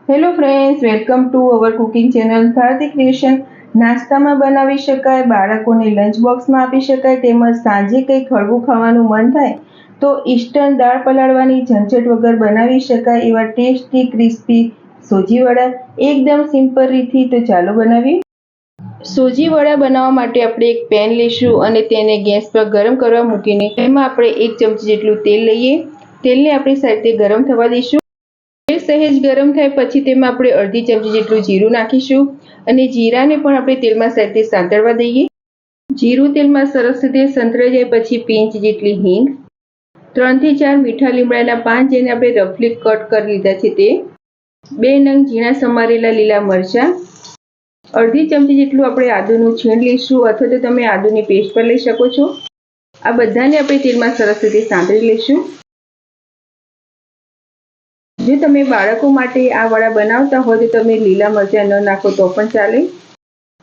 Hello friends, welcome to our cooking channel Bharti creation. નાસ્તામાં બનાવી શકાય, બાળકોને લંચ બોક્સમાં આપી શકાય, તેમજ સાંજે કંઈક હળવું ખાવાનું મન થાય તો ઇન્સ્ટન્ટ દાળ પલાળવાની ઝંઝટ વગર બનાવી શકાય એવા ટેસ્ટી ક્રિસ્પી સોજી વડા એકદમ સિમ્પલ રીતથી. તો ચાલો બનાવીએ. સોજી વડા બનાવવા માટે આપણે એક પેન લઈશું અને તેને ગેસ પર ગરમ કરવા મૂકીને એમાં આપણે 1 ચમચી જેટલું તેલ લઈએ. તેલને આપણી સાઈડે ગરમ થવા દઈશું. સહેજ ગરમ થાય પછી તેમાં આપણે અડધી ચમચી જેટલું જીરું નાખીશું અને જીરાને પણ આપણે તેલમાં સહેજ સાંતળવા દઈએ. જીરું તેલમાં સરસ રીતે સંતળાઈ જાય પછી પિંચ જેટલી હિંગ, 3 થી 4 મીઠા લીમડાના પાન જેને આપણે રફલી કટ કરી લીધા છે તે, 2 નંગ ઝીણા સમારેલા લીલા મરચાં, અડધી ચમચી જેટલું આપણે આદુનું છીણ લઈશું અથવા તો તમે આદુની પેસ્ટ પણ લઈ શકો છો. આ બધાને આપણે તેલમાં સરસ રીતે સાંતળી લઈશું. જો તમે બાળકો માટે આ વડા બનાવતા હોય તો તમે લીલા મરચાં ન નાખો તો પણ ચાલે.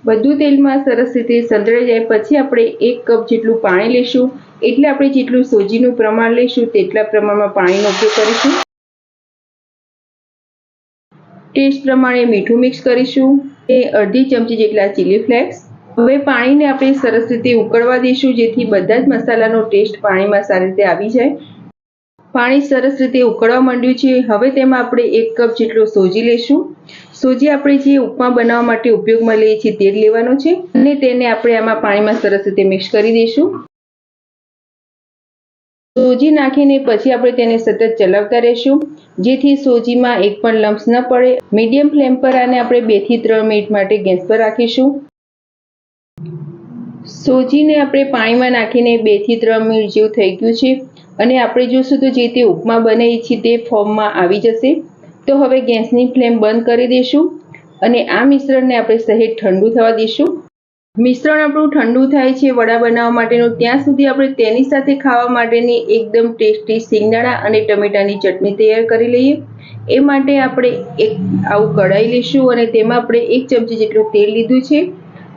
બધું તેલમાં સરસ રીતે સંતળાઈ જાય પછી આપણે 1 કપ જેટલું પાણી લઈશું. એટલે આપણે જેટલું સોજીનું પ્રમાણ લઈશું તેટલા પ્રમાણમાં પાણીનો ઉપયોગ કરીશું. ટેસ્ટ પ્રમાણે મીઠું મિક્સ કરીશું. અડધી ચમચી જેટલા ચીલી ફ્લેક્સ. હવે પાણીને આપણે સરસ રીતે ઉકળવા દઈશું જેથી બધા જ મસાલાનો ટેસ્ટ પાણીમાં સારી રીતે આવી જાય. પાણી સરસ રીતે ઉકળવા માંડ્યું છે. હવે તેમાં આપણે 1 કપ જેટલો સોજી લઈશું. સોજી આપણે જે ઉપમા બનાવવા માટે ઉપયોગમાં લઈએ છીએ તે જ લેવાનો છે અને તેને આપણે આમાં પાણીમાં સરસ રીતે મિક્સ કરી દઈશું. સોજી નાખીને પછી આપણે તેને સતત ચલાવતા રહીશું જેથી સોજીમાં એક પણ લમ્સ ન પડે. મીડિયમ ફ્લેમ પર આને આપણે 2 થી 3 મિનિટ માટે ગેસ પર રાખીશું. સોજીને આપણે પાણીમાં નાખીને 2 થી 3 મિનિટ જેવું થઈ ગયું છે અને આપણે જોશું તો જે તે ઉપમા બનાવી છે તે ફોર્મમાં આવી જશે. તો હવે ગેસની ફ્લેમ બંધ કરી દઈશું અને આ મિશ્રણને આપણે સહેજ ઠંડુ થવા દઈશું. મિશ્રણ આપણું ઠંડુ થાય છે વડા બનાવવા માટેનું ત્યાં સુધી આપણે તેની સાથે ખાવા માટેની એકદમ ટેસ્ટી સિંગદાણા અને ટમેટાની ચટણી તૈયાર કરી લઈએ. એ માટે આપણે એક આવું કઢાઈ લઈશું અને તેમાં આપણે 1 ચમચી જેટલું તેલ લીધું છે.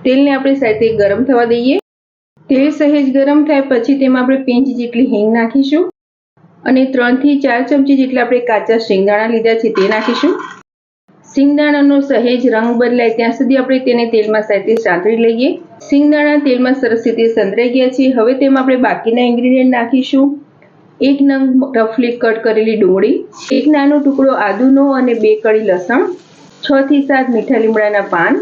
તેલને આપણે સાથે ગરમ થવા દઈએ. તેલ સહેજ ગરમ થાય પછી તેમાં આપણે પિંચ જેટલી હિંગ નાખીશું અને 3 થી 4 ચમચી જેટલા આપણે કાચા શિંગદાણા લીધા છે તે નાખીશું. શિંગદાણાનો સહેજ રંગ બદલાય ત્યાં સુધી આપણે તેને તેલમાં સહેજ સાંતળી લઈએ. શિંગદાણા તેલમાં સરસ રીતે સંતળાઈ ગયા છે. હવે તેમાં આપણે બાકીના ઇન્ગ્રેડિયન્ટ નાખીશું. 1 નંગ રફલી કટ કરેલી ડુંગળી, 1 નાનો ટુકડો આદુનો અને 2 કળી લસણ, 6 થી 7 મીઠા લીમડાના પાન.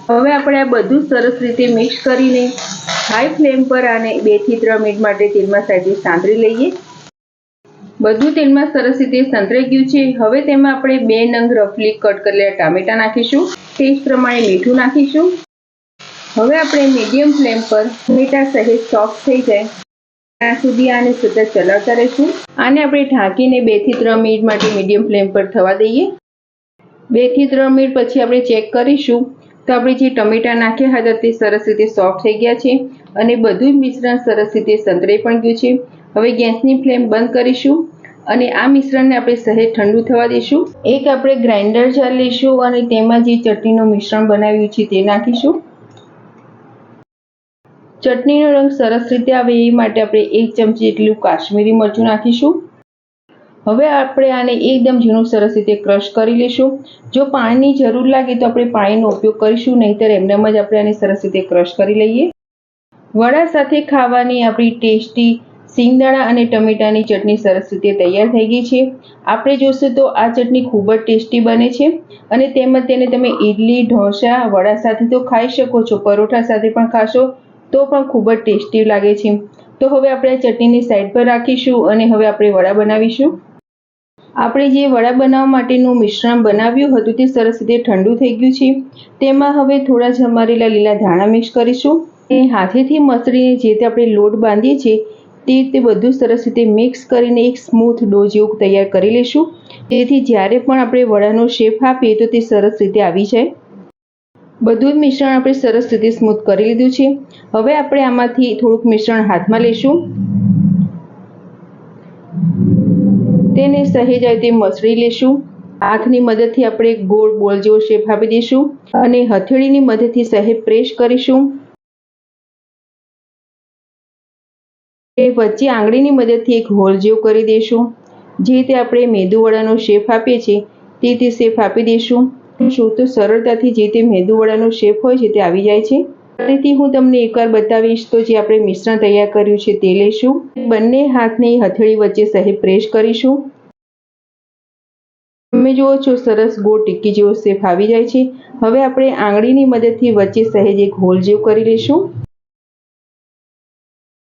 હવે આપણે આ બધું સરસ રીતે મિક્સ કરીને હાઈ ફ્લેમ પર આને 2 થી 3 મિનિટ માટે તેલમાં સહેજ સાંતળી લઈએ. બધું તેલમાં સરસ રીતે સંતળાઈ ગયું છે. હવે તેમાં આપણે 2 નંગ રફલી કટ કરેલા ટામેટા નાખીશું. ટેસ્ટ પ્રમાણે મીઠું નાખીશું. હવે આપણે મીડિયમ ફ્લેમ પર ટામેટા સહેજ સોફ્ટ થઈ જાય ત્યાં સુધી આને સતત ચલાવતા રહીશું. આને આપણે ઢાંકીને 2 થી 3 મિનિટ માટે મીડિયમ ફ્લેમ પર થવા દઈએ. 2 થી 3 મિનિટ પછી આપણે ચેક કરીશું તો આપણે જે ટમેટા નાખ્યા હતા તે સરસ રીતે સોફ્ટ થઈ ગયા છે અને બધું જ મિશ્રણ સરસ રીતે સંતળાઈ પણ ગયું છે. હવે ગેસની ફ્લેમ બંધ કરીશું અને આ મિશ્રણને આપણે સહેજ ઠંડુ થવા દઈશું. એક આપણે ગ્રાઇન્ડર જાર લઈશું અને તેમાં જે ચટણીનું મિશ્રણ બનાવ્યું છે તે નાખીશું. ચટણીનો રંગ સરસ રીતે આવે એ માટે આપણે 1 ચમચી જેટલું કાશ્મીરી મરચું નાખીશું. હવે આપણે આને એકદમ ઝીણું સરસ રીતે ક્રશ કરી લઈશું. જો પાણીની જરૂર લાગે તો આપણે પાણીનો ઉપયોગ કરીશું, નહીંતર એમનેમ જ આપણે આને સરસ રીતે ક્રશ કરી લઈએ. વડા સાથે ખાવાની આપણી ટેસ્ટી સિંગદાણા અને ટમેટાની ચટણી સરસ રીતે તૈયાર થઈ ગઈ છે. આપણે જોશું તો આ ચટણી ખૂબ જ ટેસ્ટી બને છે અને તેમજ તેને તમે ઇડલી, ઢોસા, વડા સાથે તો ખાઈ શકો છો, પરોઠા સાથે પણ ખાશો તો પણ ખૂબ જ ટેસ્ટી લાગે છે. તો હવે આપણે આ ચટણીની સાઈડ પર રાખીશું અને હવે આપણે વડા બનાવીશું. આપણે જે વડા બનાવવા માટેનું મિશ્રણ બનાવ્યું હતું તે સરસ રીતે ઠંડુ થઈ ગયું છે. તેમાં હવે થોડા સમારેલા લીલા ધાણા મિક્સ કરીશું. હાથેથી મસળીને જે રીતે આપણે લોટ બાંધીએ છીએ તે રીતે બધું સરસ રીતે મિક્સ કરીને એક સ્મૂથ ડો જેવું તૈયાર કરી લઈશું જેથી જ્યારે પણ આપણે વડાનો શેપ આપીએ તો તે સરસ રીતે આવી જાય. બધું જ મિશ્રણ આપણે સરસ રીતે સ્મૂથ કરી લીધું છે. હવે આપણે આમાંથી થોડુંક મિશ્રણ હાથમાં લઈશું. તેને સહેજ રીતે મસળી લેશું. હાથની મદદથી આપણે ગોળ બોલ જેવો શેપ આપી દઈશું અને હથેળીની મદદથી સહેજ પ્રેસ કરીશું. વચ્ચે આંગળીની મદદથી એક હોલ જેવું કરી દઈશું. જે રીતે આપણે મેદુ વડાનો શેપ આપીએ છીએ તે રીતે શેપ આપી દઈશું તો સરળતાથી જે તે મેંદુવડાનો શેપ હોય છે તે આવી જાય છે। ફરીથી હું તમને એકવાર બતાવીશ તો જે આપણે મિશ્રણ તૈયાર કર્યું છે તે લઈશું, બંને હાથને હથેળી વચ્ચે સહેજ પ્રેસ કરીશું। તમે જુઓ છો સરસ ગોળ ટિક્કી જેવો શેપ આવી જાય છે। હવે આપણે આંગળીની મદદથી વચ્ચે સહેજ એક હોલ જેવું કરી લઈશું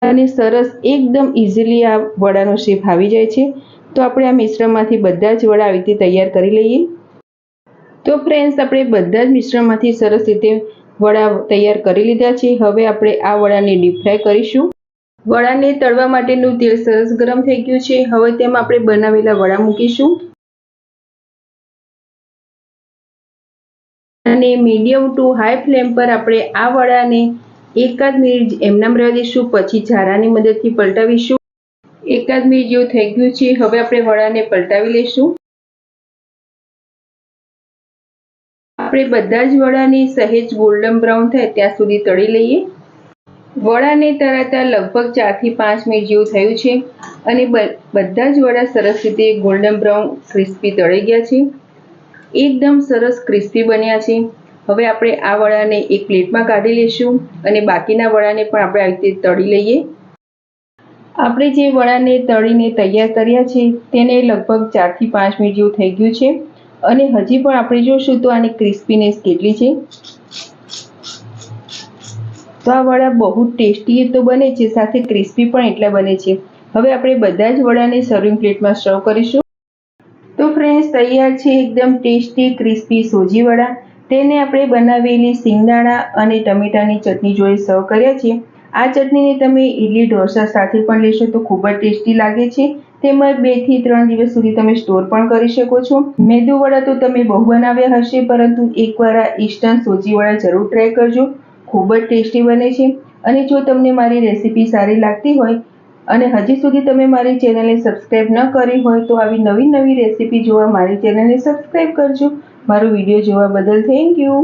અને સરસ એકદમ ઇઝીલી આ વડાનો શેપ આવી જાય છે। તો આપણે આ મિશ્રણમાંથી બધા જ વડા આવી રીતે તૈયાર કરી લઈએ। તો ફ્રેન્ડ્સ, આપણે બધા જ મિશ્રણમાંથી સરસ રીતે વડા તૈયાર કરી લીધા છે। હવે આપણે આ વડાને ડીપ ફ્રાય કરીશું। વડાને તળવા માટેનું તેલ સરસ ગરમ થઈ ગયું છે। હવે તેમાં આપણે બનાવેલા વડા મૂકીશું અને મીડિયમ ટુ હાઈ ફ્લેમ પર આપણે આ વડાને એકાદ મિનિટ એમનામ રહેવા દઈશું, પછી ઝારાની મદદથી પલટાવીશું। એકાદ મિનિટ જેવું થઈ ગયું છે। હવે આપણે વડાને પલટાવી લઈશું। આપણે બધા જ વડાને સહેજ ગોલ્ડન બ્રાઉન થાય ત્યાં સુધી તળી લઈએ। વડાને તળાતા લગભગ 4 થી 5 મિનિટ જેવું થયું છે અને બધા જ વડા સરસ રીતે ગોલ્ડન બ્રાઉન ક્રિસ્પી તળાઈ ગયા છે, એકદમ સરસ ક્રિસ્પી બન્યા છે। હવે આપણે આ વડાને એક પ્લેટમાં કાઢી લઈશું અને બાકીના વડાને પણ આપણે આવી રીતે તળી લઈએ। આપણે જે વડાને તળીને તૈયાર કર્યા છે તેને લગભગ 4 થી 5 મિનિટ જેવું થઈ ગયું છે અને હજી પણ આપણે જોશું તો આની ક્રિસ્પીનેસ કેટલી છે। તો આ વડા બહુ ટેસ્ટી તો બને છે, સાથે ક્રિસ્પી પણ એટલા બને છે। હવે આપણે બધા જ વડાને સર્વિંગ પ્લેટમાં સર્વ કરીશું। તો ફ્રેન્ડ્સ, તૈયાર છે એકદમ ટેસ્ટી ક્રિસ્પી સોજી વડા। તેને આપણે બનાવેલી સિંગદાણા અને ટમેટાની ચટણી જોડે સર્વ કર્યા છે। આ ચટણીને તમે ઇડલી ઢોસા સાથે પણ લેશો તો ખૂબ જ ટેસ્ટી લાગે છે। તેમજ 2 થી 3 દિવસ સુધી તમે સ્ટોર પણ કરી શકો છો। મેંદુ વડા તો તમે બહુ બનાવ્યા હશે, પરંતુ એકવાર આ ઇન્સ્ટન્ટ સોજી વડા જરૂર ટ્રાય કરજો, ખૂબ જ ટેસ્ટી બને છે। અને જો તમને મારી રેસીપી સારી લાગતી હોય અને હજી સુધી તમે મારી ચેનલને સબસ્ક્રાઇબ ન કરી હોય તો આવી નવી રેસીપી જોવા મારી ચેનલને સબસ્ક્રાઇબ કરજો। મારો વિડીયો જોવા બદલ થેન્ક યુ।